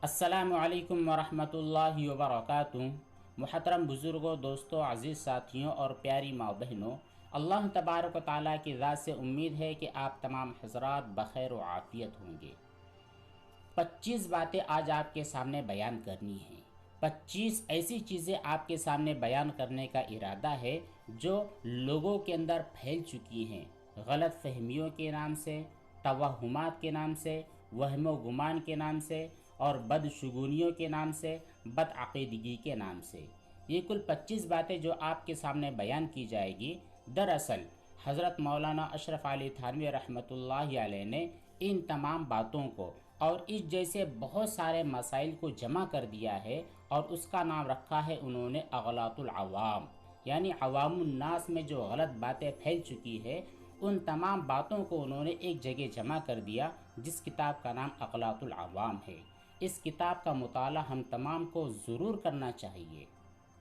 السلام علیکم ورحمۃ اللہ وبرکاتہ۔ محترم بزرگوں، دوستوں، عزیز ساتھیوں اور پیاری ماں بہنوں، اللہ تبارک و تعالیٰ کی ذات سے امید ہے کہ آپ تمام حضرات بخیر و عافیت ہوں گے۔ 25 باتیں آج آپ کے سامنے بیان کرنی ہیں۔ 25 ایسی چیزیں آپ کے سامنے بیان کرنے کا ارادہ ہے جو لوگوں کے اندر پھیل چکی ہیں، غلط فہمیوں کے نام سے، توہمات کے نام سے، وہم و گمان کے نام سے اور بدشگونیوں کے نام سے، بدعقیدگی کے نام سے۔ یہ کل 25 باتیں جو آپ کے سامنے بیان کی جائے گی، دراصل حضرت مولانا اشرف علی تھانوی رحمۃ اللہ علیہ نے ان تمام باتوں کو اور اس جیسے بہت سارے مسائل کو جمع کر دیا ہے اور اس کا نام رکھا ہے انہوں نے اغلاط العوام، یعنی عوام الناس میں جو غلط باتیں پھیل چکی ہے ان تمام باتوں کو انہوں نے ایک جگہ جمع کر دیا، جس کتاب کا نام اغلاط العوام ہے۔ اس کتاب کا مطالعہ ہم تمام کو ضرور کرنا چاہیے۔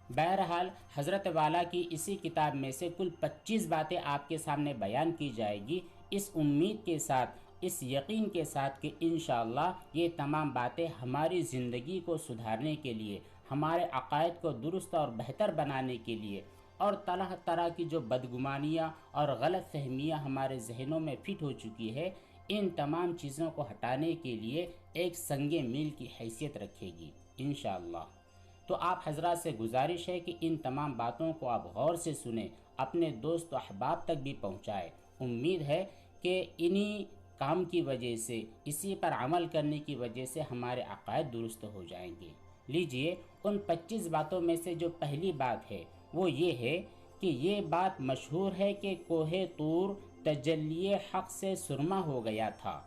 بہرحال حضرت والا کی اسی کتاب میں سے کل 25 باتیں آپ کے سامنے بیان کی جائے گی، اس امید کے ساتھ، اس یقین کے ساتھ کہ انشاءاللہ یہ تمام باتیں ہماری زندگی کو سدھارنے کے لیے، ہمارے عقائد کو درست اور بہتر بنانے کے لیے اور طرح طرح کی جو بدگمانیاں اور غلط فہمیاں ہمارے ذہنوں میں فٹ ہو چکی ہے، ان تمام چیزوں کو ہٹانے کے لیے ایک سنگ میل کی حیثیت رکھے گی انشاءاللہ۔ تو آپ حضرات سے گزارش ہے کہ ان تمام باتوں کو آپ غور سے سنیں، اپنے دوست و احباب تک بھی پہنچائیں۔ امید ہے کہ انہی کام کی وجہ سے، اسی پر عمل کرنے کی وجہ سے ہمارے عقائد درست ہو جائیں گے۔ لیجئے ان 25 باتوں میں سے جو پہلی بات ہے وہ یہ ہے کہ یہ بات مشہور ہے کہ کوہ طور تجلی حق سے سرما ہو گیا تھا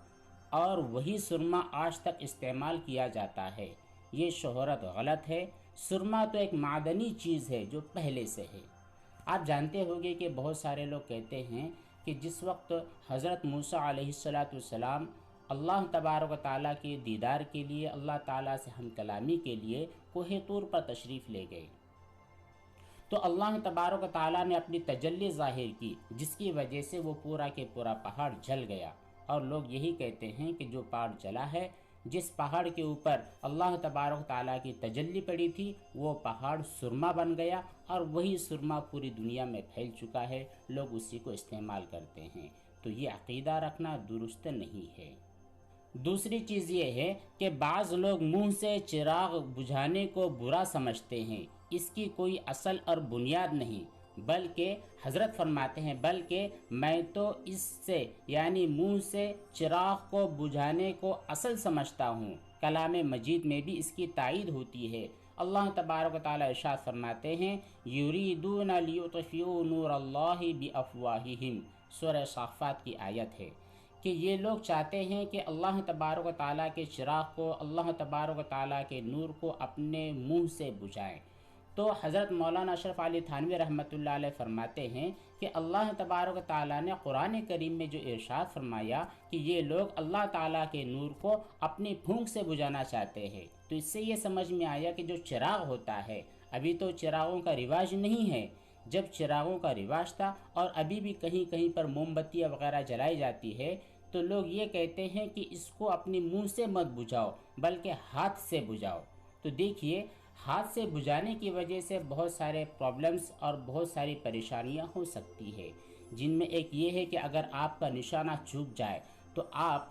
اور وہی سرما آج تک استعمال کیا جاتا ہے۔ یہ شہرت غلط ہے۔ سرما تو ایک معدنی چیز ہے جو پہلے سے ہے۔ آپ جانتے ہوگے کہ بہت سارے لوگ کہتے ہیں کہ جس وقت حضرت موسیٰ علیہ السلام اللہ تبارک و تعالیٰ کے دیدار کے لیے، اللہ تعالیٰ سے ہم کلامی کے لیے کوہ طور پر تشریف لے گئے، تو اللہ تبارک و تعالیٰ نے اپنی تجلی ظاہر کی، جس کی وجہ سے وہ پورا کے پورا پہاڑ جل گیا۔ اور لوگ یہی کہتے ہیں کہ جو پہاڑ جلا ہے، جس پہاڑ کے اوپر اللہ تبارک و تعالیٰ کی تجلی پڑی تھی، وہ پہاڑ سرما بن گیا اور وہی سرما پوری دنیا میں پھیل چکا ہے، لوگ اسی کو استعمال کرتے ہیں۔ تو یہ عقیدہ رکھنا درست نہیں ہے۔ دوسری چیز یہ ہے کہ بعض لوگ منہ سے چراغ بجھانے کو برا سمجھتے ہیں۔ اس کی کوئی اصل اور بنیاد نہیں، بلکہ حضرت فرماتے ہیں بلکہ میں تو اس سے یعنی منہ سے چراغ کو بجھانے کو اصل سمجھتا ہوں۔ کلام مجید میں بھی اس کی تائید ہوتی ہے۔ اللہ تبارک و تعالیٰ ارشاد فرماتے ہیں یریدون لیطفئوا نور اللہ بافواہہم، سورہ صافات کی آیت ہے کہ یہ لوگ چاہتے ہیں کہ اللہ تبارک و تعالیٰ کے چراغ کو، اللہ تبارک و تعالیٰ کے نور کو اپنے منہ سے بجھائیں۔ تو حضرت مولانا اشرف علی تھانوی رحمۃ اللہ علیہ فرماتے ہیں کہ اللہ تبارک و تعالیٰ نے قرآن کریم میں جو ارشاد فرمایا کہ یہ لوگ اللہ تعالیٰ کے نور کو اپنی پھونک سے بجھانا چاہتے ہیں، تو اس سے یہ سمجھ میں آیا کہ جو چراغ ہوتا ہے، ابھی تو چراغوں کا رواج نہیں ہے۔ جب چراغوں کا رواج تھا اور ابھی بھی کہیں کہیں پر موم بتیاں وغیرہ جلائی جاتی ہے، تو لوگ یہ کہتے ہیں کہ اس کو اپنی منہ سے مت بجھاؤ بلکہ ہاتھ سے بجھاؤ۔ تو دیکھیے، ہاتھ سے بجھانے کی وجہ سے بہت سارے پرابلمز اور بہت ساری پریشانیاں ہو سکتی ہے، جن میں ایک یہ ہے کہ اگر آپ کا نشانہ چوک جائے تو آپ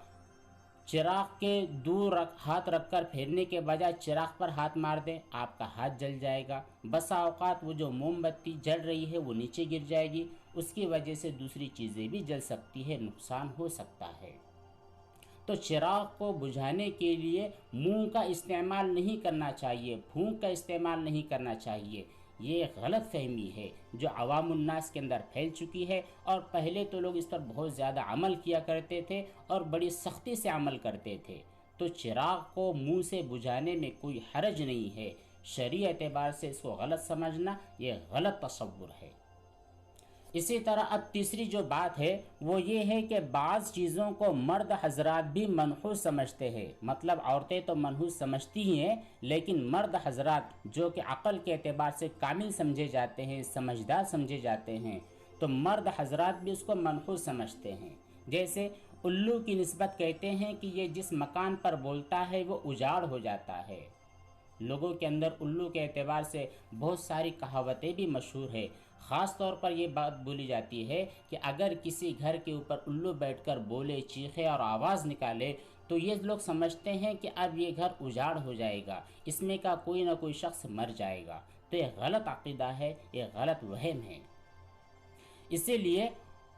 چراغ کے دور ہاتھ رکھ کر پھیرنے کے بجائے چراغ پر ہاتھ مار دیں، آپ کا ہاتھ جل جائے گا۔ بسا اوقات وہ جو موم بتی جل رہی ہے وہ نیچے گر جائے گی، اس کی وجہ سے دوسری چیزیں بھی جل سکتی ہے، نقصان ہو سکتا ہے۔ تو چراغ کو بجھانے کے لیے منہ کا استعمال نہیں کرنا چاہیے، پھونک کا استعمال نہیں کرنا چاہیے۔ یہ غلط فہمی ہے جو عوام الناس کے اندر پھیل چکی ہے، اور پہلے تو لوگ اس پر بہت زیادہ عمل کیا کرتے تھے اور بڑی سختی سے عمل کرتے تھے۔ تو چراغ کو منہ سے بجھانے میں کوئی حرج نہیں ہے۔ شرعی اعتبار سے اس کو غلط سمجھنا یہ غلط تصور ہے۔ اسی طرح اب تیسری جو بات ہے وہ یہ ہے کہ بعض چیزوں کو مرد حضرات بھی منحوس سمجھتے ہیں، مطلب عورتیں تو منحوس سمجھتی ہی ہیں، لیکن مرد حضرات جو کہ عقل کے اعتبار سے کامل سمجھے جاتے ہیں، سمجھدار سمجھے جاتے ہیں، تو مرد حضرات بھی اس کو منحوس سمجھتے ہیں۔ جیسے الو کی نسبت کہتے ہیں کہ یہ جس مکان پر بولتا ہے وہ اجاڑ ہو جاتا ہے۔ لوگوں کے اندر الو کے اعتبار سے بہت ساری کہاوتیں بھی مشہور ہے۔ خاص طور پر یہ بات بولی جاتی ہے کہ اگر کسی گھر کے اوپر الو بیٹھ کر بولے، چیخے اور آواز نکالے تو یہ لوگ سمجھتے ہیں کہ اب یہ گھر اجاڑ ہو جائے گا، اس میں کا کوئی نہ کوئی شخص مر جائے گا۔ تو یہ غلط عقیدہ ہے، یہ غلط وہم ہے۔ اسی لیے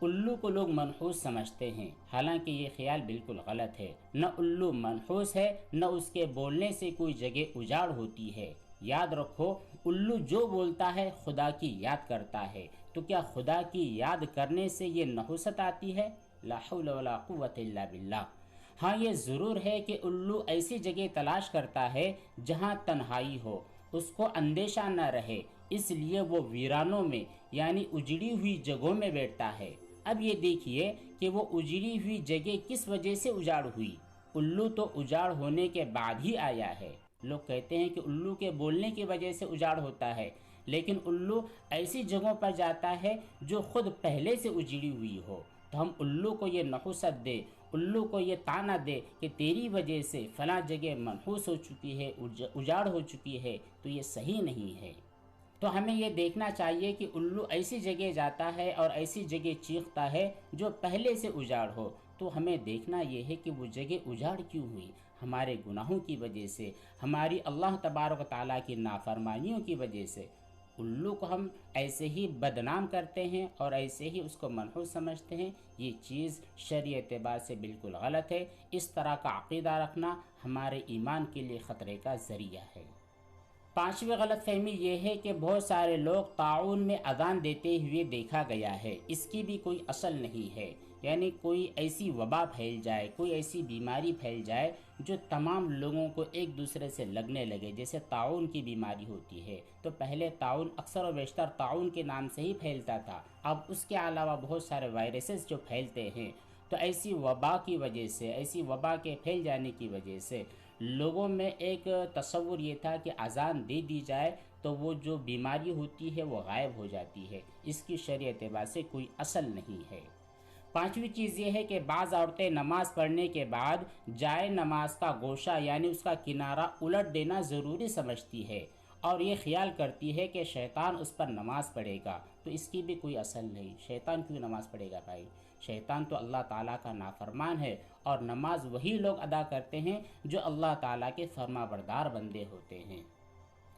الو کو لوگ منحوس سمجھتے ہیں، حالانکہ یہ خیال بالکل غلط ہے۔ نہ الو منحوس ہے، نہ اس کے بولنے سے کوئی جگہ اجاڑ ہوتی ہے۔ یاد رکھو، الو جو بولتا ہے خدا کی یاد کرتا ہے، تو کیا خدا کی یاد کرنے سے یہ نحوست آتی ہے؟ لا حول ولا قوت الا باللہ۔ ہاں، یہ ضرور ہے کہ الو ایسی جگہ تلاش کرتا ہے جہاں تنہائی ہو، اس کو اندیشہ نہ رہے، اس لیے وہ ویرانوں میں یعنی اجڑی ہوئی جگہوں میں بیٹھتا ہے۔ اب یہ دیکھیے کہ وہ اجڑی ہوئی جگہ کس وجہ سے اجاڑ ہوئی۔ الو تو اجاڑ ہونے کے بعد ہی آیا ہے۔ لوگ کہتے ہیں کہ الو کے بولنے کی وجہ سے اجاڑ ہوتا ہے، لیکن الو ایسی جگہوں پر جاتا ہے جو خود پہلے سے اجڑی ہوئی ہو۔ تو ہم الو کو یہ نحوست دے، الو کو یہ طعنہ دے کہ تیری وجہ سے فلاں جگہ منحوس ہو چکی ہے، اجاڑ ہو چکی ہے، تو یہ صحیح نہیں ہے۔ تو ہمیں یہ دیکھنا چاہیے کہ الو ایسی جگہ جاتا ہے اور ایسی جگہ چیختا ہے جو پہلے سے اجاڑ ہو، تو ہمیں دیکھنا یہ ہے کہ وہ جگہ اجاڑ کیوں ہوئی؟ ہمارے گناہوں کی وجہ سے، ہماری اللہ تبارک و تعالیٰ کی نافرمانیوں کی وجہ سے۔ الو کو ہم ایسے ہی بدنام کرتے ہیں اور ایسے ہی اس کو منحوس سمجھتے ہیں، یہ چیز شرعی اعتبار سے بالکل غلط ہے۔ اس طرح کا عقیدہ رکھنا ہمارے ایمان کے لیے خطرے کا ذریعہ ہے۔ پانچویں غلط فہمی یہ ہے کہ بہت سارے لوگ طاعون میں اذان دیتے ہوئے دیکھا گیا ہے، اس کی بھی کوئی اصل نہیں ہے۔ یعنی کوئی ایسی وبا پھیل جائے، کوئی ایسی بیماری پھیل جائے جو تمام لوگوں کو ایک دوسرے سے لگنے لگے، جیسے طاعون کی بیماری ہوتی ہے۔ تو پہلے طاعون اکثر و بیشتر طاعون کے نام سے ہی پھیلتا تھا، اب اس کے علاوہ بہت سارے وائرسز جو پھیلتے ہیں، تو ایسی وبا کی وجہ سے، ایسی وبا کے پھیل جانے کی وجہ سے لوگوں میں ایک تصور یہ تھا کہ اذان دے دی جائے تو وہ جو بیماری ہوتی ہے وہ غائب ہو جاتی ہے۔ اس کی شرعی اعتبار سے کوئی اصل نہیں ہے۔ پانچویں چیز یہ ہے کہ بعض عورتیں نماز پڑھنے کے بعد جائے نماز کا گوشہ یعنی اس کا کنارہ الٹ دینا ضروری سمجھتی ہے اور یہ خیال کرتی ہے کہ شیطان اس پر نماز پڑھے گا، تو اس کی بھی کوئی اصل نہیں۔ شیطان کیوں نماز پڑھے گا بھائی؟ شیطان تو اللہ تعالیٰ کا نافرمان ہے، اور نماز وہی لوگ ادا کرتے ہیں جو اللہ تعالیٰ کے فرما بردار بندے ہوتے ہیں۔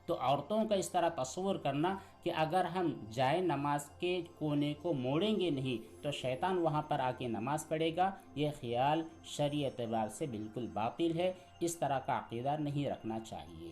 تو عورتوں کا اس طرح تصور کرنا کہ اگر ہم جائے نماز کے کونے کو موڑیں گے نہیں تو شیطان وہاں پر آ کے نماز پڑھے گا، یہ خیال شرعی اعتبار سے بالکل باطل ہے۔ اس طرح کا عقیدہ نہیں رکھنا چاہیے۔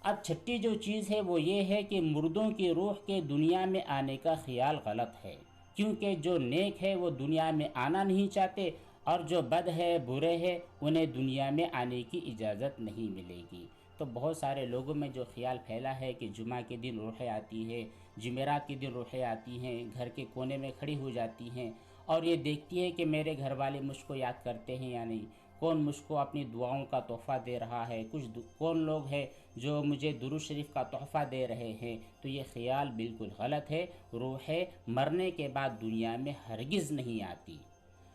اب چھٹی جو چیز ہے وہ یہ ہے کہ مردوں کی روح کے دنیا میں آنے کا خیال غلط ہے، کیونکہ جو نیک ہے وہ دنیا میں آنا نہیں چاہتے، اور جو بد ہے، برے ہے، انہیں دنیا میں آنے کی اجازت نہیں ملے گی۔ تو بہت سارے لوگوں میں جو خیال پھیلا ہے کہ جمعہ کے دن روحیں آتی ہے، جمعرات کے دن روحیں آتی ہیں، گھر کے کونے میں کھڑی ہو جاتی ہیں اور یہ دیکھتی ہے کہ میرے گھر والے مجھ کو یاد کرتے ہیں یا نہیں، کون مجھ کو اپنی دعاؤں کا تحفہ دے رہا ہے، کون لوگ ہیں جو مجھے درود شریف کا تحفہ دے رہے ہیں۔ تو یہ خیال بالکل غلط ہے۔ روحیں مرنے کے بعد دنیا میں ہرگز نہیں آتی۔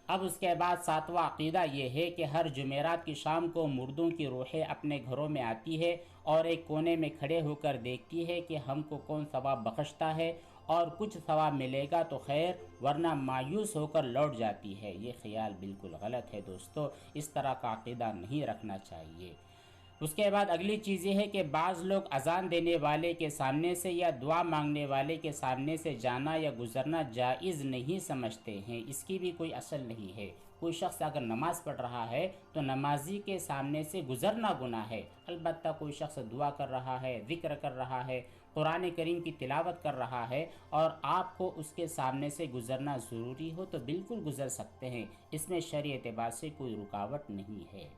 اب اس کے بعد ساتواں عقیدہ یہ ہے کہ ہر جمعرات کی شام کو مردوں کی روحیں اپنے گھروں میں آتی ہے اور ایک کونے میں کھڑے ہو کر دیکھتی ہے کہ ہم کو کون ثواب بخشتا ہے، اور کچھ ثواب ملے گا تو خیر، ورنہ مایوس ہو کر لوٹ جاتی ہے۔ یہ خیال بالکل غلط ہے دوستو، اس طرح کا عقیدہ نہیں رکھنا چاہیے۔ اس کے بعد اگلی چیز یہ ہے کہ بعض لوگ اذان دینے والے کے سامنے سے یا دعا مانگنے والے کے سامنے سے جانا یا گزرنا جائز نہیں سمجھتے ہیں، اس کی بھی کوئی اصل نہیں ہے۔ کوئی شخص اگر نماز پڑھ رہا ہے تو نمازی کے سامنے سے گزرنا گناہ ہے۔ البتہ کوئی شخص دعا کر رہا ہے، ذکر کر رہا ہے، قرآن کریم کی تلاوت کر رہا ہے اور آپ کو اس کے سامنے سے گزرنا ضروری ہو تو بالکل گزر سکتے ہیں، اس میں شرعی اعتبار سے کوئی رکاوٹ نہیں ہے۔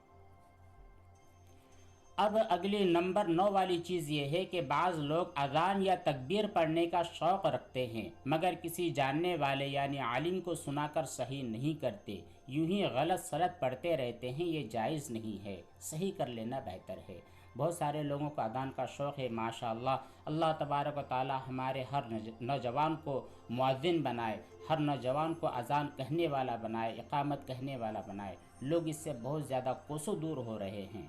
اب اگلی نمبر 9 والی چیز یہ ہے کہ بعض لوگ اذان یا تکبیر پڑھنے کا شوق رکھتے ہیں مگر کسی جاننے والے یعنی عالم کو سنا کر صحیح نہیں کرتے، یوں ہی غلط سلط پڑھتے رہتے ہیں۔ یہ جائز نہیں ہے، صحیح کر لینا بہتر ہے۔ بہت سارے لوگوں کو اذان کا شوق ہے، ماشاءاللہ۔ اللہ تبارک و تعالی ہمارے ہر نوجوان کو مؤذن بنائے، ہر نوجوان کو اذان کہنے والا بنائے، اقامت کہنے والا بنائے۔ لوگ اس سے بہت زیادہ کوسوں دور ہو رہے ہیں۔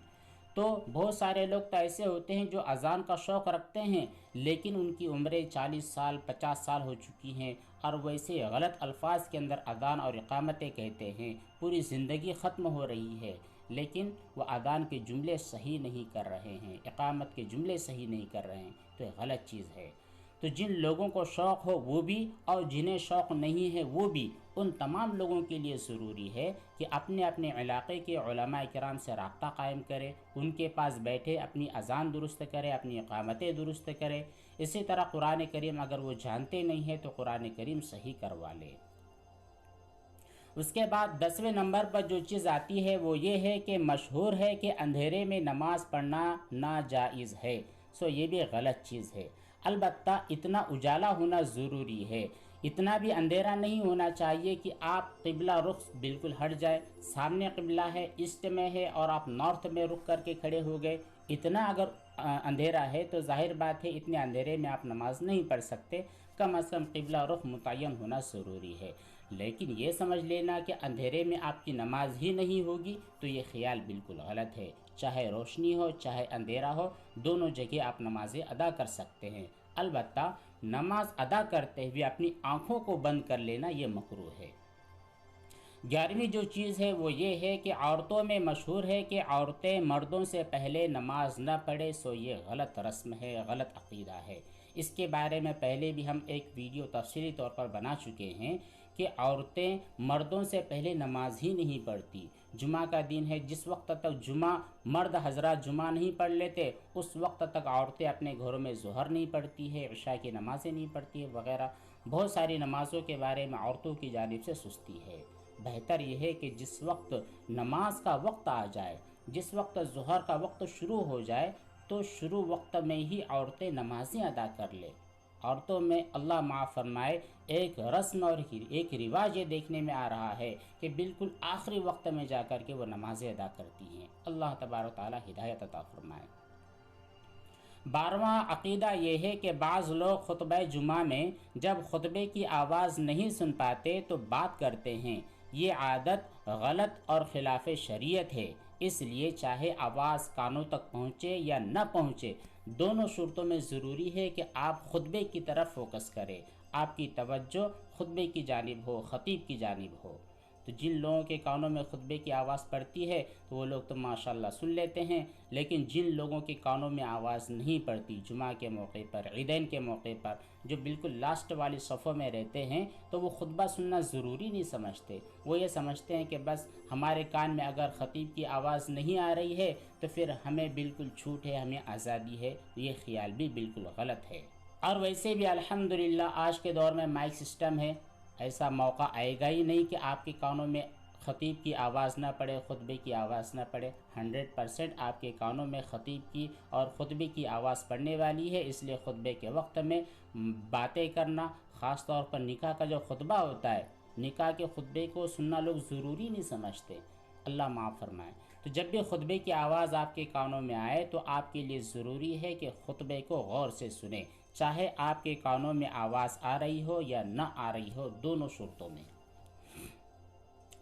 تو بہت سارے لوگ تو ایسے ہوتے ہیں جو اذان کا شوق رکھتے ہیں لیکن ان کی عمریں 40 سال 50 سال ہو چکی ہیں اور ویسے غلط الفاظ کے اندر اذان اور اقامتیں کہتے ہیں، پوری زندگی ختم ہو رہی ہے لیکن وہ اذان کے جملے صحیح نہیں کر رہے ہیں، اقامت کے جملے صحیح نہیں کر رہے ہیں، تو یہ غلط چیز ہے۔ تو جن لوگوں کو شوق ہو وہ بھی اور جنہیں شوق نہیں ہے وہ بھی، ان تمام لوگوں کے لیے ضروری ہے کہ اپنے اپنے علاقے کے علماء کرام سے رابطہ قائم کرے، ان کے پاس بیٹھے اپنی اذان درست کرے، اپنی اقامتیں درست کرے۔ اسی طرح قرآن کریم اگر وہ جانتے نہیں ہیں تو قرآن کریم صحیح کروا لے۔ اس کے بعد 10ویں نمبر پر جو چیز آتی ہے وہ یہ ہے کہ مشہور ہے کہ اندھیرے میں نماز پڑھنا ناجائز ہے، یہ بھی غلط چیز ہے۔ البتہ اتنا اجالا ہونا ضروری ہے، اتنا بھی اندھیرا نہیں ہونا چاہیے کہ آپ قبلہ رخ بالکل ہٹ جائے، سامنے قبلہ ہے، ایسٹ میں ہے اور آپ نارتھ میں رخ کر کے کھڑے ہو گئے۔ اتنا اگر اندھیرا ہے تو ظاہر بات ہے اتنے اندھیرے میں آپ نماز نہیں پڑھ سکتے، کم از کم قبلہ رخ متعین ہونا ضروری ہے۔ لیکن یہ سمجھ لینا کہ اندھیرے میں آپ کی نماز ہی نہیں ہوگی تو یہ خیال بالکل غلط ہے۔ چاہے روشنی ہو چاہے اندھیرا ہو، دونوں جگہ آپ نمازیں ادا کر سکتے ہیں۔ البتہ نماز ادا کرتے ہوئے اپنی آنکھوں کو بند کر لینا یہ مکروہ ہے۔ 11ویں جو چیز ہے وہ یہ ہے کہ عورتوں میں مشہور ہے کہ عورتیں مردوں سے پہلے نماز نہ پڑھے، یہ غلط رسم ہے، غلط عقیدہ ہے۔ اس کے بارے میں پہلے بھی ہم ایک ویڈیو تفصیلی طور پر بنا چکے ہیں کہ عورتیں مردوں سے پہلے نماز ہی نہیں پڑھتی۔ جمعہ کا دن ہے، جس وقت تک مرد حضرات جمعہ نہیں پڑھ لیتے اس وقت تک عورتیں اپنے گھروں میں ظہر نہیں پڑھتی ہے، عشاء کی نمازیں نہیں پڑھتی ہے وغیرہ۔ بہت ساری نمازوں کے بارے میں عورتوں کی جانب سے سستی ہے۔ بہتر یہ ہے کہ جس وقت نماز کا وقت آ جائے، جس وقت ظہر کا وقت شروع ہو جائے تو شروع وقت میں ہی عورتیں نمازیں ادا کر لیں۔ عورتوں میں اللہ معاف فرمائے ایک رسم اور ایک رواج یہ دیکھنے میں آ رہا ہے کہ بالکل آخری وقت میں جا کر کے وہ نمازیں ادا کرتی ہیں۔ اللہ تبارک و تعالی ہدایت عطا فرمائے۔ 12واں عقیدہ یہ ہے کہ بعض لوگ خطبہ جمعہ میں جب خطبے کی آواز نہیں سن پاتے تو بات کرتے ہیں، یہ عادت غلط اور خلاف شریعت ہے۔ اس لیے چاہے آواز کانوں تک پہنچے یا نہ پہنچے، دونوں صورتوں میں ضروری ہے کہ آپ خطبے کی طرف فوکس کریں، آپ کی توجہ خطبے کی جانب ہو، خطیب کی جانب ہو۔ تو جن لوگوں کے کانوں میں خطبے کی آواز پڑتی ہے تو وہ لوگ تو ماشاءاللہ سن لیتے ہیں، لیکن جن لوگوں کے کانوں میں آواز نہیں پڑتی، جمعہ کے موقع پر، عیدین کے موقع پر، جو بالکل لاسٹ والی صفوں میں رہتے ہیں تو وہ خطبہ سننا ضروری نہیں سمجھتے۔ وہ یہ سمجھتے ہیں کہ بس ہمارے کان میں اگر خطیب کی آواز نہیں آ رہی ہے تو پھر ہمیں بالکل چھوٹ ہے، ہمیں آزادی ہے۔ یہ خیال بھی بالکل غلط ہے۔ اور ویسے بھی الحمدللہ آج کے دور میں مائک سسٹم ہے، ایسا موقع آئے گا ہی نہیں کہ آپ کے کانوں میں خطیب کی آواز نہ پڑے، خطبے کی آواز نہ پڑے۔ 100% آپ کے کانوں میں خطیب کی اور خطبے کی آواز پڑنے والی ہے، اس لیے خطبے کے وقت میں باتیں کرنا، خاص طور پر نکاح کا جو خطبہ ہوتا ہے، نکاح کے خطبے کو سننا لوگ ضروری نہیں سمجھتے، اللہ معاف فرمائے۔ تو جب بھی خطبے کی آواز آپ کے کانوں میں آئے تو آپ کے لیے ضروری ہے کہ خطبے کو غور سے سنیں، چاہے آپ کے کانوں میں آواز آ رہی ہو یا نہ آ رہی ہو، دونوں صورتوں میں۔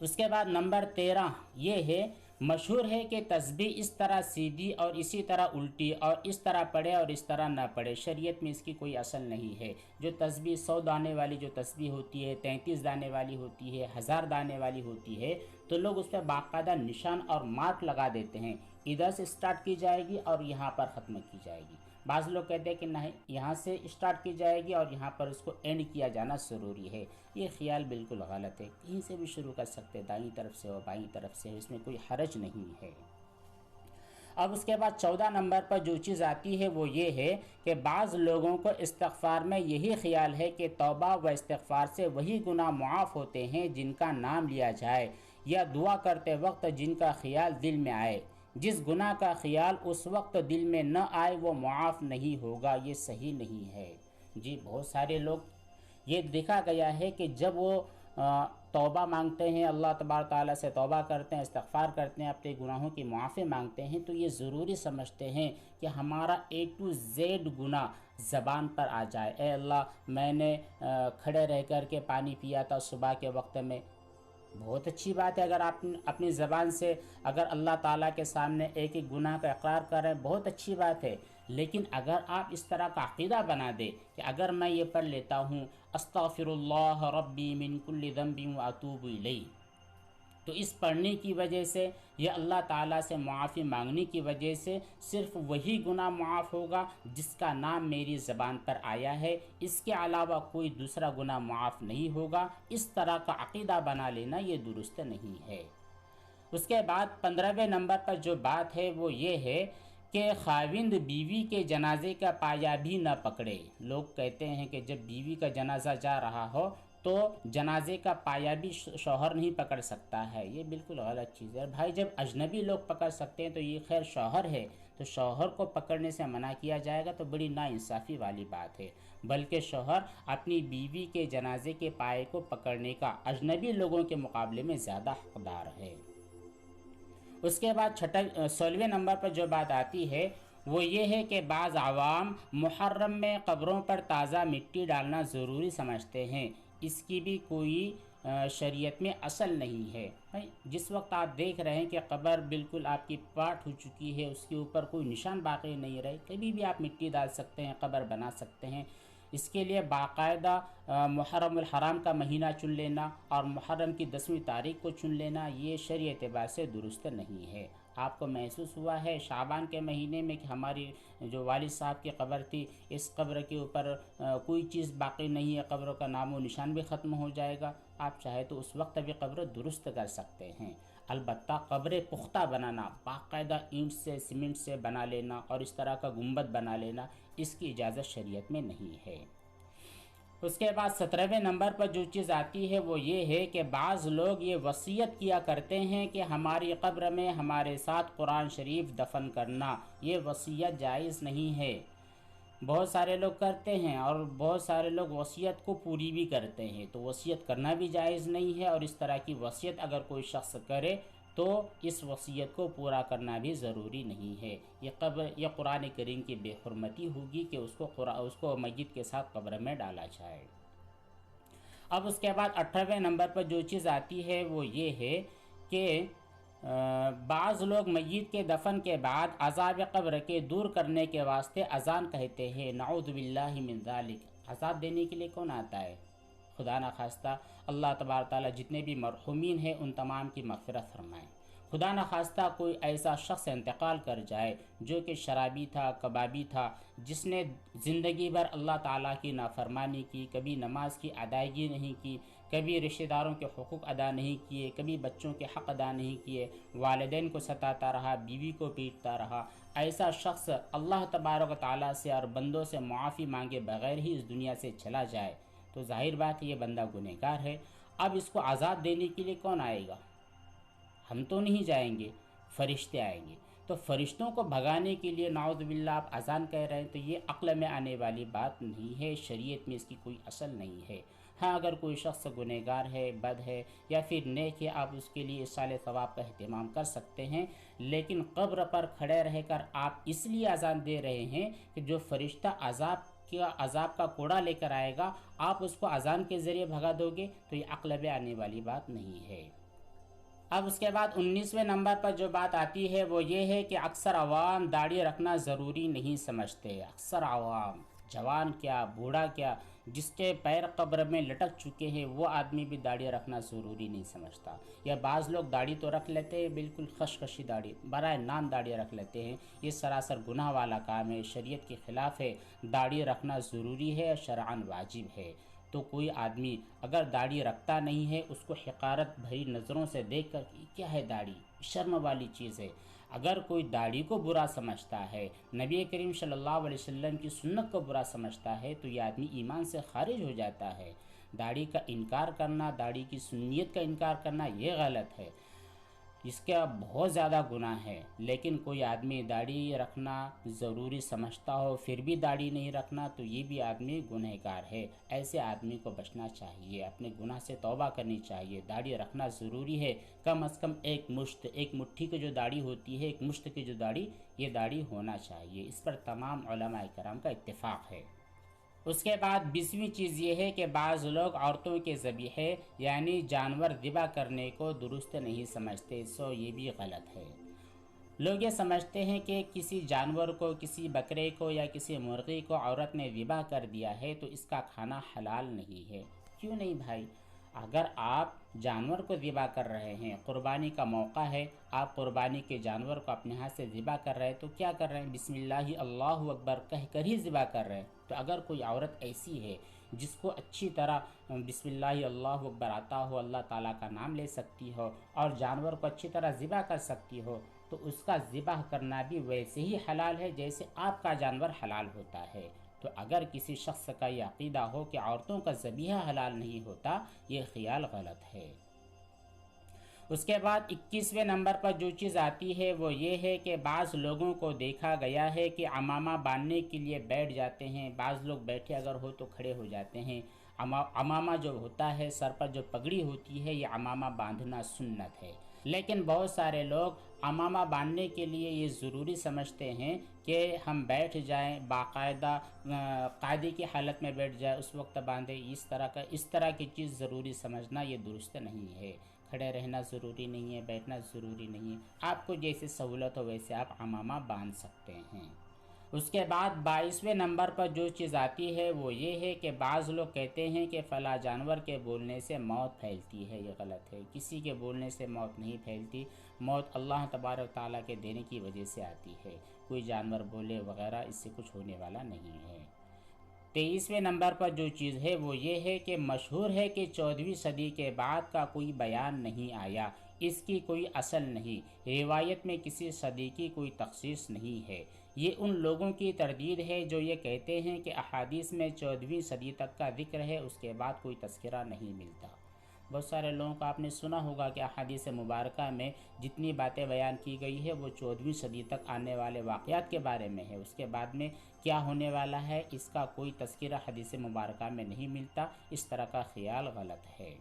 اس کے بعد نمبر 13 یہ ہے، مشہور ہے کہ تسبیح اس طرح سیدھی اور اسی طرح الٹی اور اس طرح پڑھے اور اس طرح نہ پڑھے، شریعت میں اس کی کوئی اصل نہیں ہے۔ جو تسبیح 100 دانے والی جو تسبیح ہوتی ہے، 33 دانے والی ہوتی ہے، 1000 دانے والی ہوتی ہے، تو لوگ اس پہ باقاعدہ نشان اور مارک لگا دیتے ہیں، ادھر سے سٹارٹ کی جائے گی اور یہاں پر ختم کی جائے گی۔ بعض لوگ کہتے ہیں کہ نہیں، یہاں سے اسٹارٹ کی جائے گی اور یہاں پر اس کو اینڈ کیا جانا ضروری ہے۔ یہ خیال بالکل غلط ہے، کہیں سے بھی شروع کر سکتے، دائیں طرف سے ہو بائیں طرف سے، اس میں کوئی حرج نہیں ہے۔ اب اس کے بعد 14 نمبر پر جو چیز آتی ہے وہ یہ ہے کہ بعض لوگوں کو استغفار میں یہی خیال ہے کہ توبہ و استغفار سے وہی گناہ معاف ہوتے ہیں جن کا نام لیا جائے یا دعا کرتے وقت جن کا خیال دل میں آئے۔ جس گناہ کا خیال اس وقت دل میں نہ آئے وہ معاف نہیں ہوگا، یہ صحیح نہیں ہے۔ جی بہت سارے لوگ یہ دیکھا گیا ہے کہ جب وہ توبہ مانگتے ہیں، اللہ تبارک تعالیٰ سے توبہ کرتے ہیں، استغفار کرتے ہیں، اپنے گناہوں کی معافی مانگتے ہیں، تو یہ ضروری سمجھتے ہیں کہ ہمارا A to Z گناہ زبان پر آ جائے۔ اے اللہ، میں نے کھڑے رہ کر کے پانی پیا تھا صبح کے وقت میں۔ بہت اچھی بات ہے اگر آپ اپنی زبان سے اگر اللہ تعالیٰ کے سامنے ایک ایک گناہ کا اقرار کریں، بہت اچھی بات ہے۔ لیکن اگر آپ اس طرح کا عقیدہ بنا دے کہ اگر میں یہ پڑھ لیتا ہوں استغفر اللہ ربی من کل ذنب واتوب الیہ، تو اس پڑھنے کی وجہ سے یا اللہ تعالیٰ سے معافی مانگنے کی وجہ سے صرف وہی گناہ معاف ہوگا جس کا نام میری زبان پر آیا ہے، اس کے علاوہ کوئی دوسرا گناہ معاف نہیں ہوگا۔ اس طرح کا عقیدہ بنا لینا یہ درست نہیں ہے۔ اس کے بعد 15ویں نمبر پر جو بات ہے وہ یہ ہے کہ خاوند بیوی کے جنازے کا پایا بھی نہ پکڑے۔ لوگ کہتے ہیں کہ جب بیوی کا جنازہ جا رہا ہو تو جنازے کا پایا بھی شوہر نہیں پکڑ سکتا ہے، یہ بالکل غلط چیز ہے۔ بھائی جب اجنبی لوگ پکڑ سکتے ہیں تو یہ خیر شوہر ہے، تو شوہر کو پکڑنے سے منع کیا جائے گا تو بڑی ناانصافی والی بات ہے۔ بلکہ شوہر اپنی بیوی کے جنازے کے پائے کو پکڑنے کا اجنبی لوگوں کے مقابلے میں زیادہ حقدار ہے۔ اس کے بعد 16ویں نمبر پر جو بات آتی ہے وہ یہ ہے کہ بعض عوام محرم میں قبروں پر تازہ مٹی ڈالنا ضروری سمجھتے ہیں، اس کی بھی کوئی شریعت میں اصل نہیں ہے۔ جس وقت آپ دیکھ رہے ہیں کہ قبر بالکل آپ کی پاٹ ہو چکی ہے، اس کے اوپر کوئی نشان باقی نہیں رہے، کبھی بھی آپ مٹی ڈال سکتے ہیں، قبر بنا سکتے ہیں۔ اس کے لیے باقاعدہ محرم الحرام کا مہینہ چن لینا اور محرم کی 10ویں تاریخ کو چن لینا یہ شرعی اعتبار سے درست نہیں ہے۔ آپ کو محسوس ہوا ہے شعبان کے مہینے میں کہ ہماری جو والد صاحب کی قبر تھی، اس قبر کے اوپر کوئی چیز باقی نہیں ہے، قبروں کا نام و نشان بھی ختم ہو جائے گا، آپ چاہے تو اس وقت بھی قبر درست کر سکتے ہیں۔ البتہ قبر پختہ بنانا، باقاعدہ اینٹ سے سیمنٹ سے بنا لینا اور اس طرح کا گنبد بنا لینا، اس کی اجازت شریعت میں نہیں ہے۔ اس کے بعد 17ویں نمبر پر جو چیز آتی ہے وہ یہ ہے کہ بعض لوگ یہ وصیت کیا کرتے ہیں کہ ہماری قبر میں ہمارے ساتھ قرآن شریف دفن کرنا، یہ وصیت جائز نہیں ہے۔ بہت سارے لوگ کرتے ہیں اور بہت سارے لوگ وصیت کو پوری بھی کرتے ہیں، تو وصیت کرنا بھی جائز نہیں ہے، اور اس طرح کی وصیت اگر کوئی شخص کرے تو اس وصیت کو پورا کرنا بھی ضروری نہیں ہے۔ یہ قرآن کریم کی بے حرمتی ہوگی کہ اس کو میت کے ساتھ قبر میں ڈالا جائے۔ اب اس کے بعد 18ویں نمبر پر جو چیز آتی ہے وہ یہ ہے کہ بعض لوگ میت کے دفن کے بعد عذاب قبر کے دور کرنے کے واسطے اذان کہتے ہیں، نعوذ باللہ من ذالک۔ عذاب دینے کے لیے کون آتا ہے؟ خدا نخواستہ اللہ تبارک تعالیٰ جتنے بھی مرحومین ہیں ان تمام کی مغفرت فرمائیں۔ خدا نخواستہ کوئی ایسا شخص انتقال کر جائے جو کہ شرابی تھا، کبابی تھا، جس نے زندگی بھر اللہ تعالیٰ کی نافرمانی کی، کبھی نماز کی ادائیگی نہیں کی، کبھی رشتہ داروں کے حقوق ادا نہیں کیے، کبھی بچوں کے حق ادا نہیں کیے، والدین کو ستاتا رہا، بیوی کو پیٹتا رہا، ایسا شخص اللہ تبارک و تعالیٰ سے اور بندوں سے معافی مانگے بغیر ہی اس دنیا سے چلا جائے تو ظاہر بات ہے یہ بندہ گنہگار ہے۔ اب اس کو عذاب دینے کے لیے کون آئے گا؟ ہم تو نہیں جائیں گے، فرشتے آئیں گے۔ تو فرشتوں کو بھگانے کے لیے نعوذ باللہ آپ اذان کہہ رہے ہیں تو یہ عقل میں آنے والی بات نہیں ہے، شریعت میں اس کی کوئی اصل نہیں ہے۔ ہاں اگر کوئی شخص گنہگار ہے، بد ہے یا پھر نیک ہے، آپ اس کے لیے ایصال ثواب کا اہتمام کر سکتے ہیں، لیکن قبر پر کھڑے رہ کر آپ اس لیے اذان دے رہے ہیں کہ جو فرشتہ عذاب کا کوڑا لے کر آئے گا آپ اس کو اذان کے ذریعے بھگا دو گے، تو یہ عقل میں آنے والی بات نہیں ہے۔ اب اس کے بعد 19ویں نمبر پر جو بات آتی ہے وہ یہ ہے کہ اکثر عوام داڑھی رکھنا ضروری نہیں سمجھتے۔ اکثر عوام، جوان کیا بوڑھا کیا، جس کے پیر قبر میں لٹک چکے ہیں وہ آدمی بھی داڑھی رکھنا ضروری نہیں سمجھتا۔ یا بعض لوگ داڑھی تو رکھ لیتے ہیں، بالکل خشخشی داڑھی، برائے نام داڑھی رکھ لیتے ہیں، یہ سراسر گناہ والا کام ہے، شریعت کے خلاف ہے۔ داڑھی رکھنا ضروری ہے، شرعاً واجب ہے۔ تو کوئی آدمی اگر داڑھی رکھتا نہیں ہے اس کو حقارت بھری نظروں سے دیکھ کر کیا ہے داڑھی، شرم والی چیز ہے۔ اگر کوئی داڑھی کو برا سمجھتا ہے، نبی کریم صلی اللہ علیہ وسلم کی سنت کو برا سمجھتا ہے تو یہ آدمی ایمان سے خارج ہو جاتا ہے۔ داڑھی کا انکار کرنا، داڑھی کی سنیت کا انکار کرنا یہ غلط ہے۔ اس کا بہت زیادہ گناہ ہے، لیکن کوئی آدمی داڑھی رکھنا ضروری سمجھتا ہو پھر بھی داڑھی نہیں رکھنا تو یہ بھی آدمی گنہگار ہے۔ ایسے آدمی کو بچنا چاہیے، اپنے گناہ سے توبہ کرنی چاہیے۔ داڑھی رکھنا ضروری ہے، کم از کم ایک مٹھی کی جو داڑھی ہوتی ہے، ایک مشت کی جو داڑھی، یہ داڑھی ہونا چاہیے۔ اس پر تمام علماء کرام کا اتفاق ہے۔ اس کے بعد 20ویں چیز یہ ہے کہ بعض لوگ عورتوں کے ذبیحے یعنی جانور ذبح کرنے کو درست نہیں سمجھتے، سو یہ بھی غلط ہے۔ لوگ یہ سمجھتے ہیں کہ کسی جانور کو، کسی بکرے کو یا کسی مرغی کو عورت نے ذبح کر دیا ہے تو اس کا کھانا حلال نہیں ہے۔ کیوں نہیں بھائی؟ اگر آپ جانور کو ذبح کر رہے ہیں، قربانی کا موقع ہے، آپ قربانی کے جانور کو اپنے ہاتھ سے ذبح کر رہے ہیں تو کیا کر رہے ہیں؟ بسم اللہ اللہ اکبر کہہ کر ہی ذبح کر رہے ہیں۔ تو اگر کوئی عورت ایسی ہے جس کو اچھی طرح بسم اللہ اللہ اکبر آتا ہو، اللہ تعالیٰ کا نام لے سکتی ہو اور جانور کو اچھی طرح ذبح کر سکتی ہو، تو اس کا ذبح کرنا بھی ویسے ہی حلال ہے جیسے آپ کا جانور حلال ہوتا ہے۔ تو اگر کسی شخص کا یہ عقیدہ ہو کہ عورتوں کا ذبیحہ حلال نہیں ہوتا، یہ خیال غلط ہے۔ اس کے بعد 21ویں نمبر پر جو چیز آتی ہے وہ یہ ہے کہ بعض لوگوں کو دیکھا گیا ہے کہ عمامہ باندھنے کے لیے بیٹھ جاتے ہیں، بعض لوگ بیٹھے اگر ہو تو کھڑے ہو جاتے ہیں۔ عمامہ جو ہوتا ہے، سر پر جو پگڑی ہوتی ہے، یہ عمامہ باندھنا سنت ہے، لیکن بہت سارے لوگ عمامہ باندھنے کے لیے یہ ضروری سمجھتے ہیں کہ ہم بیٹھ جائیں، باقاعدہ قاعدے کی حالت میں بیٹھ جائیں، اس وقت باندھیں۔ اس طرح کی چیز ضروری سمجھنا یہ درست نہیں ہے۔ کھڑے رہنا ضروری نہیں ہے، بیٹھنا ضروری نہیں ہے، آپ کو جیسے سہولت ہو ویسے آپ عمامہ باندھ سکتے ہیں۔ اس کے بعد 22ویں نمبر پر جو چیز آتی ہے وہ یہ ہے کہ بعض لوگ کہتے ہیں کہ فلاں جانور کے بولنے سے موت پھیلتی ہے، یہ غلط ہے۔ کسی کے بولنے سے موت نہیں پھیلتی، موت اللہ تبارک و تعالیٰ کے دینے کی وجہ سے آتی ہے۔ کوئی جانور بولے وغیرہ اس سے کچھ ہونے والا نہیں ہے۔ 23ویں نمبر پر جو چیز ہے وہ یہ ہے کہ مشہور ہے کہ 14ویں صدی کے بعد کا کوئی بیان نہیں آیا، اس کی کوئی اصل نہیں، روایت میں کسی صدی کی کوئی تخصیص نہیں ہے۔ یہ ان لوگوں کی تردید ہے جو یہ کہتے ہیں کہ احادیث میں 14ویں صدی تک کا ذکر ہے، اس کے بعد کوئی تذکرہ نہیں ملتا۔ بہت سارے لوگوں کو آپ نے سنا ہوگا کہ احادیث مبارکہ میں جتنی باتیں بیان کی گئی ہے وہ 14ویں صدی تک آنے والے واقعات کے بارے میں ہے، اس کے بعد میں کیا ہونے والا ہے اس کا کوئی تذکرہ حدیث مبارکہ میں نہیں ملتا۔ اس طرح کا خیال غلط ہے۔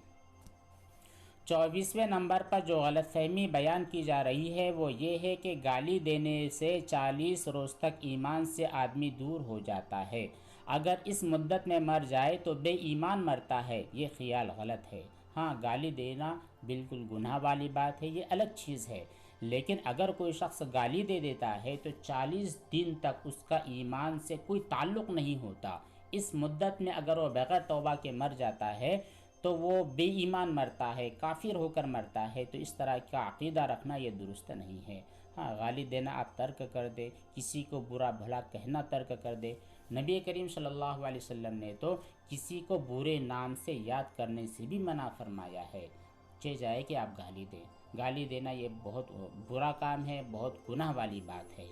24ویں نمبر پر جو غلط فہمی بیان کی جا رہی ہے وہ یہ ہے کہ گالی دینے سے 40 روز تک ایمان سے آدمی دور ہو جاتا ہے، اگر اس مدت میں مر جائے تو بے ایمان مرتا ہے، یہ خیال غلط ہے۔ ہاں، گالی دینا بالکل گناہ والی بات ہے، یہ الگ چیز ہے، لیکن اگر کوئی شخص گالی دے دیتا ہے تو 40 دن تک اس کا ایمان سے کوئی تعلق نہیں ہوتا۔ اس مدت میں اگر وہ بغیر توبہ کے مر جاتا ہے تو وہ بے ایمان مرتا ہے، کافر ہو کر مرتا ہے، تو اس طرح کا عقیدہ رکھنا یہ درست نہیں ہے۔ ہاں، گالی دینا آپ ترک کر دے، کسی کو برا بھلا کہنا ترک کر دے۔ نبی کریم صلی اللہ علیہ وسلم نے تو کسی کو برے نام سے یاد کرنے سے بھی منع فرمایا ہے، چہ جائے کہ آپ گالی دیں۔ گالی دینا یہ بہت برا کام ہے، بہت گناہ والی بات ہے۔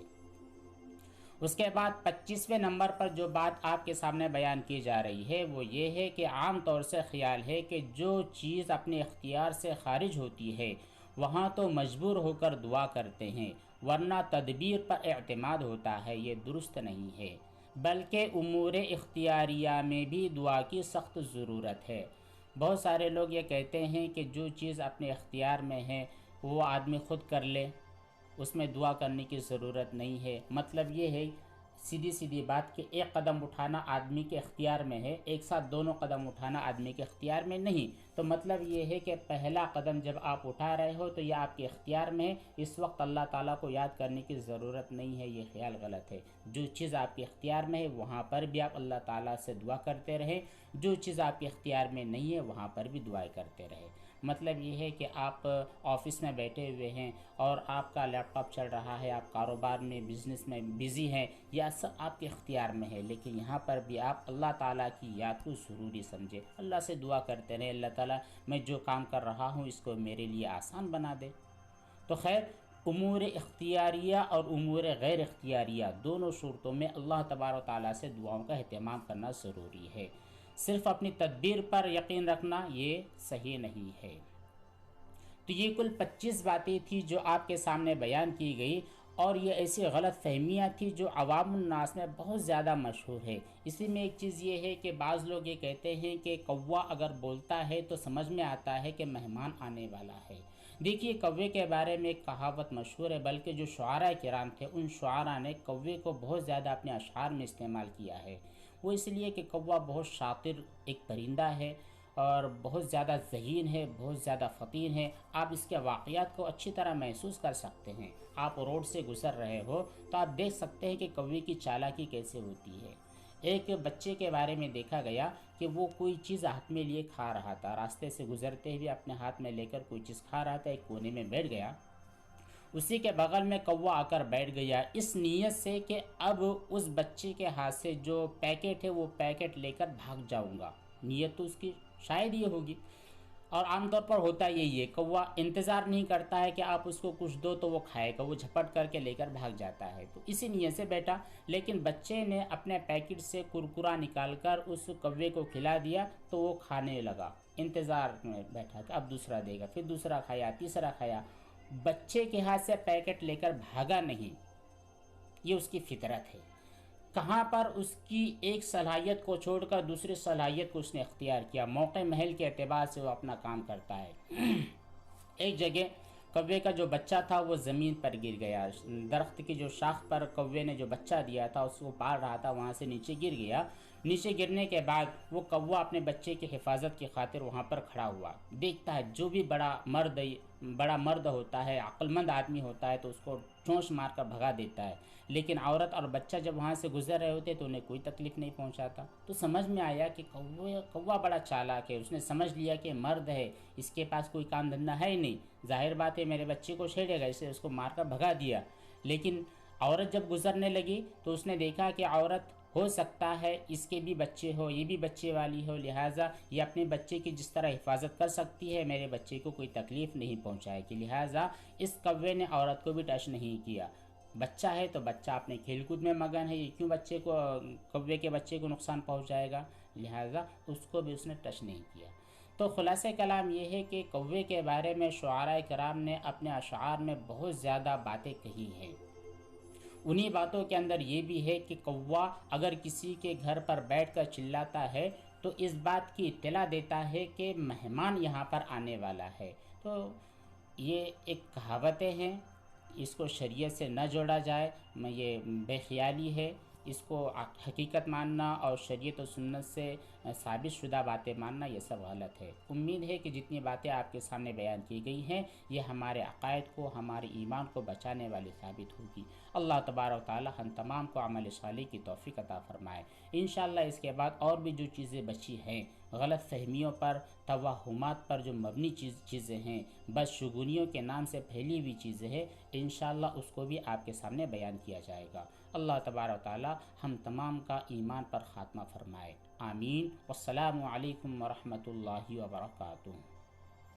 اس کے بعد 25ویں نمبر پر جو بات آپ کے سامنے بیان کی جا رہی ہے وہ یہ ہے کہ عام طور سے خیال ہے کہ جو چیز اپنے اختیار سے خارج ہوتی ہے وہاں تو مجبور ہو کر دعا کرتے ہیں، ورنہ تدبیر پر اعتماد ہوتا ہے، یہ درست نہیں ہے، بلکہ امور اختیاریہ میں بھی دعا کی سخت ضرورت ہے۔ بہت سارے لوگ یہ کہتے ہیں کہ جو چیز اپنے اختیار میں ہے وہ آدمی خود کر لے، اس میں دعا کرنے کی ضرورت نہیں ہے۔ مطلب یہ ہے سیدھی بات کہ ایک قدم اٹھانا آدمی کے اختیار میں ہے، ایک ساتھ دونوں قدم اٹھانا آدمی کے اختیار میں نہیں۔ تو مطلب یہ ہے کہ پہلا قدم جب آپ اٹھا رہے ہو تو یہ آپ کے اختیار میں ہے، اس وقت اللہ تعالیٰ کو یاد کرنے کی ضرورت نہیں ہے، یہ خیال غلط ہے۔ جو چیز آپ کے اختیار میں ہے وہاں پر بھی آپ اللہ تعالیٰ سے دعا کرتے رہیں، جو چیز آپ کے اختیار میں نہیں ہے وہاں پر بھی دعائیں کرتے رہیں۔ مطلب یہ ہے کہ آپ آفس میں بیٹھے ہوئے ہیں اور آپ کا لیپ ٹاپ چل رہا ہے، آپ کاروبار میں بزنس میں بزی ہیں، یہ سب آپ کے اختیار میں ہے، لیکن یہاں پر بھی آپ اللہ تعالیٰ کی یاد کو ضروری سمجھیں، اللہ سے دعا کرتے رہیں، اللہ تعالیٰ میں جو کام کر رہا ہوں اس کو میرے لیے آسان بنا دے۔ تو خیر، امور اختیاریہ اور امور غیر اختیاریہ دونوں صورتوں میں اللہ تبارک و تعالیٰ سے دعاؤں کا اہتمام کرنا ضروری ہے، صرف اپنی تدبیر پر یقین رکھنا یہ صحیح نہیں ہے۔ تو یہ کل 25 باتیں تھیں جو آپ کے سامنے بیان کی گئی، اور یہ ایسی غلط فہمیاں تھیں جو عوام الناس میں بہت زیادہ مشہور ہے۔ اسی میں ایک چیز یہ ہے کہ بعض لوگ یہ کہتے ہیں کہ کوا اگر بولتا ہے تو سمجھ میں آتا ہے کہ مہمان آنے والا ہے۔ دیکھیے، کوے کے بارے میں ایک کہاوت مشہور ہے، بلکہ جو شعراء کرام تھے ان شعراء نے کوے کو بہت زیادہ اپنے اشعار میں استعمال کیا ہے۔ وہ اس لیے کہ کوا بہت شاطر ایک پرندہ ہے اور بہت زیادہ ذہین ہے، بہت زیادہ فطین ہے۔ آپ اس کے واقعات کو اچھی طرح محسوس کر سکتے ہیں۔ آپ روڈ سے گزر رہے ہو تو آپ دیکھ سکتے ہیں کہ کوے کی چالاکی کیسے ہوتی ہے۔ ایک بچے کے بارے میں دیکھا گیا کہ وہ کوئی چیز ہاتھ میں لیے کھا رہا تھا، راستے سے گزرتے ہوئے اپنے ہاتھ میں لے کر کوئی چیز کھا رہا تھا، ایک کونے میں بیٹھ گیا۔ اسی کے بغل میں کوا آ کر بیٹھ گیا، اس نیت سے کہ اب اس بچے کے ہاتھ سے جو پیکٹ ہے وہ پیکٹ لے کر بھاگ جاؤں گا۔ نیت تو اس کی شاید یہ ہوگی، اور عام طور پر ہوتا یہی ہے، کوا انتظار نہیں کرتا ہے کہ آپ اس کو کچھ دو تو وہ کھائے گا، وہ جھپٹ کر کے لے کر بھاگ جاتا ہے۔ تو اسی نیت سے بیٹھا، لیکن بچے نے اپنے پیکٹ سے کرکرا نکال کر اس کوے کو کھلا دیا تو وہ کھانے لگا، انتظار میں بیٹھا کہ اب دوسرا دے گا، پھر دوسرا کھایا، تیسرا کھایا۔ بچے کے ہاتھ سے پیکٹ لے کر بھاگا نہیں، یہ اس کی فطرت ہے۔ کہاں پر اس کی ایک صلاحیت کو چھوڑ کر دوسری صلاحیت کو اس نے اختیار کیا، موقع محل کے اعتبار سے وہ اپنا کام کرتا ہے۔ ایک جگہ کوے کا جو بچہ تھا وہ زمین پر گر گیا، درخت کی جو شاخ پر کوے نے جو بچہ دیا تھا اس کو پال رہا تھا، وہاں سے نیچے گر گیا۔ نیچے گرنے کے بعد وہ کوا اپنے بچے کی حفاظت کی خاطر وہاں پر کھڑا ہوا، دیکھتا ہے جو بھی بڑا مرد ہوتا ہے، عقل مند آدمی ہوتا ہے تو اس کو چونچ مار کر بھگا دیتا ہے، لیکن عورت اور بچہ جب وہاں سے گزر رہے ہوتے تو انہیں کوئی تکلیف نہیں پہنچاتا۔ تو سمجھ میں آیا کہ کوا بڑا چالاک ہے، اس نے سمجھ لیا کہ مرد ہے، اس کے پاس کوئی کام دھندہ ہے ہی نہیں، ظاہر بات ہے میرے بچے کو چھیڑے گا، اسے اس کو مار کر بھگا دیا۔ لیکن عورت جب گزرنے لگی تو اس نے دیکھا کہ عورت ہو سکتا ہے اس کے بھی بچے ہو، یہ بھی بچے والی ہو، لہٰذا یہ اپنے بچے کی جس طرح حفاظت کر سکتی ہے میرے بچے کو کوئی تکلیف نہیں پہنچائے گی، لہٰذا اس کوے نے عورت کو بھی ٹچ نہیں کیا۔ بچہ ہے تو بچہ اپنے کھیل کود میں مگن ہے، یہ کیوں کوے کے بچے کو نقصان پہنچائے گا، لہٰذا اس کو بھی اس نے ٹچ نہیں کیا۔ تو خلاصہ کلام یہ ہے کہ کوے کے بارے میں شعراء کرام نے اپنے اشعار میں بہت زیادہ باتیں کہی ہیں۔ انہی باتوں کے اندر یہ بھی ہے کہ کوا اگر کسی کے گھر پر بیٹھ کر چلاتا ہے تو اس بات کی اطلاع دیتا ہے کہ مہمان یہاں پر آنے والا ہے۔ تو یہ ایک کہاوتیں ہیں، اس کو شریعت سے نہ جوڑا جائے، یہ بے خیالی ہے، اس کو حقیقت ماننا اور شریعت و سنت سے ثابت شدہ باتیں ماننا یہ سب غلط ہے۔ امید ہے کہ جتنی باتیں آپ کے سامنے بیان کی گئی ہیں یہ ہمارے عقائد کو، ہمارے ایمان کو بچانے والی ثابت ہوگی۔ اللہ تبارک و تعالی ہم تمام کو عمل صالح کی توفیق عطا فرمائے۔ انشاءاللہ اس کے بعد اور بھی جو چیزیں بچی ہیں، غلط فہمیوں پر، توہمات پر جو مبنی چیزیں ہیں، بدشگونیوں کے نام سے پھیلی ہوئی چیزیں ہیں، انشاءاللہ اس کو بھی آپ کے سامنے بیان کیا جائے گا۔ اللہ تبارک و تعالی ہم تمام کا ایمان پر خاتمہ فرمائے، آمین۔ والسلام علیکم ورحمۃ اللہ وبرکاتہ۔